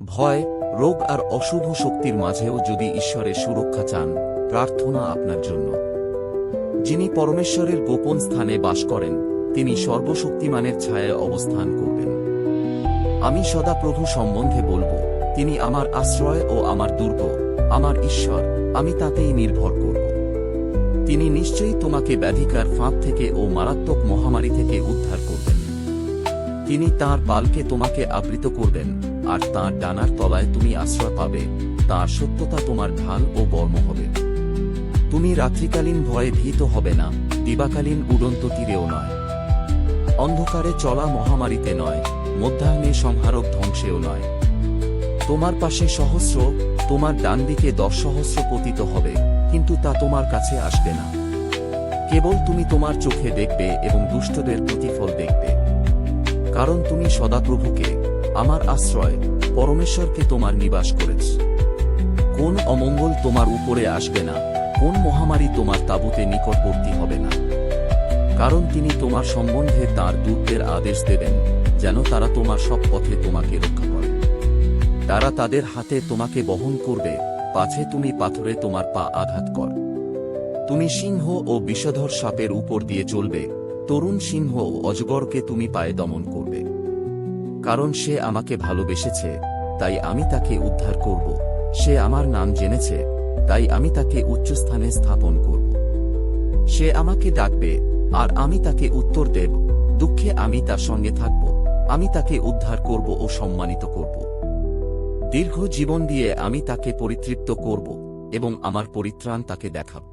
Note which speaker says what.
Speaker 1: ভয়, রোগ আর অশুভ শক্তির মাঝেও যদি ঈশ্বরের সুরক্ষা চান, প্রার্থনা আপনার জন্য। যিনি পরমেশ্বরের গোপন স্থানে বাস করেন, তিনি সর্বশক্তিমানের ছায়ায় অবস্থান করবেন। আমি সদা প্রভু সম্বন্ধে বলবো, তিনি আমার আশ্রয় ও আমার দুর্গ, আমার ঈশ্বর, আমি তাতেই নির্ভর করব। তিনি নিশ্চয়ই তোমাকে ব্যাধিকার ফাঁদ থেকে ও মারাত্মক মহামারী থেকে উদ্ধার করবেন। তিনি তাঁর পালকে তোমাকে আবৃত করবেন, আর তাঁর ডানার তলায় তুমি আশ্রয় পাবে। তাঁর সত্যতা তোমার ঢাল ও বর্ম হবে। তুমি রাত্রিকালীন ভয়ে ভীত হবে না, দিবাকালীন উড়ন্ত তীরেও নয়, অন্ধকারে চলা মহামারীতে নয়, মধ্যাহ্নে সংহারক ধ্বংসেও নয়। তোমার পাশে সহস্র, তোমার ডান দিকে 10,000 পতিত হবে, কিন্তু তা তোমার কাছে আসবে না। কেবল তুমি তোমার চোখে দেখবে এবং দুষ্টদের প্রতিফল দেখবে। কারণ তুমি সদাপ্রভুকে, আমার আশ্রয়, পরমেশ্বরকে তোমার নিবাস করেছ। কোন অমঙ্গল তোমার উপরে আসবে না, কোন মহামারী তোমার তাঁবুতে নিকটবর্তী হবে না। কারণ তিনি তোমার সম্বন্ধে তাঁর দূতদের আদেশ দেবেন, যেন তারা তোমার সব পথে তোমাকে রক্ষা করে। তারা তাদের হাতে তোমাকে বহন করবে, পাছে তুমি পাথরে তোমার পা আঘাত কর। তুমি সিংহ ও বিষধর সাপের উপর দিয়ে চলবে, তরুণ সিংহ ও অজগরকে তুমি পায়ে দমন করবে। কারণ সে আমাকে ভালোবেসেছে, তাই আমি তাকে উদ্ধার করব। সে আমার নাম জেনেছে, তাই আমি তাকে উচ্চস্থানে স্থাপন করব। সে আমাকে ডাকবে, আর আমি তাকে উত্তর দেব। দুঃখে আমি তার সঙ্গে থাকব, আমি তাকে উদ্ধার করব ও সম্মানিত করব। দীর্ঘ জীবন দিয়ে আমি তাকে পরিতৃপ্ত করব, এবং আমার পরিত্রাণ তাকে দেখাব।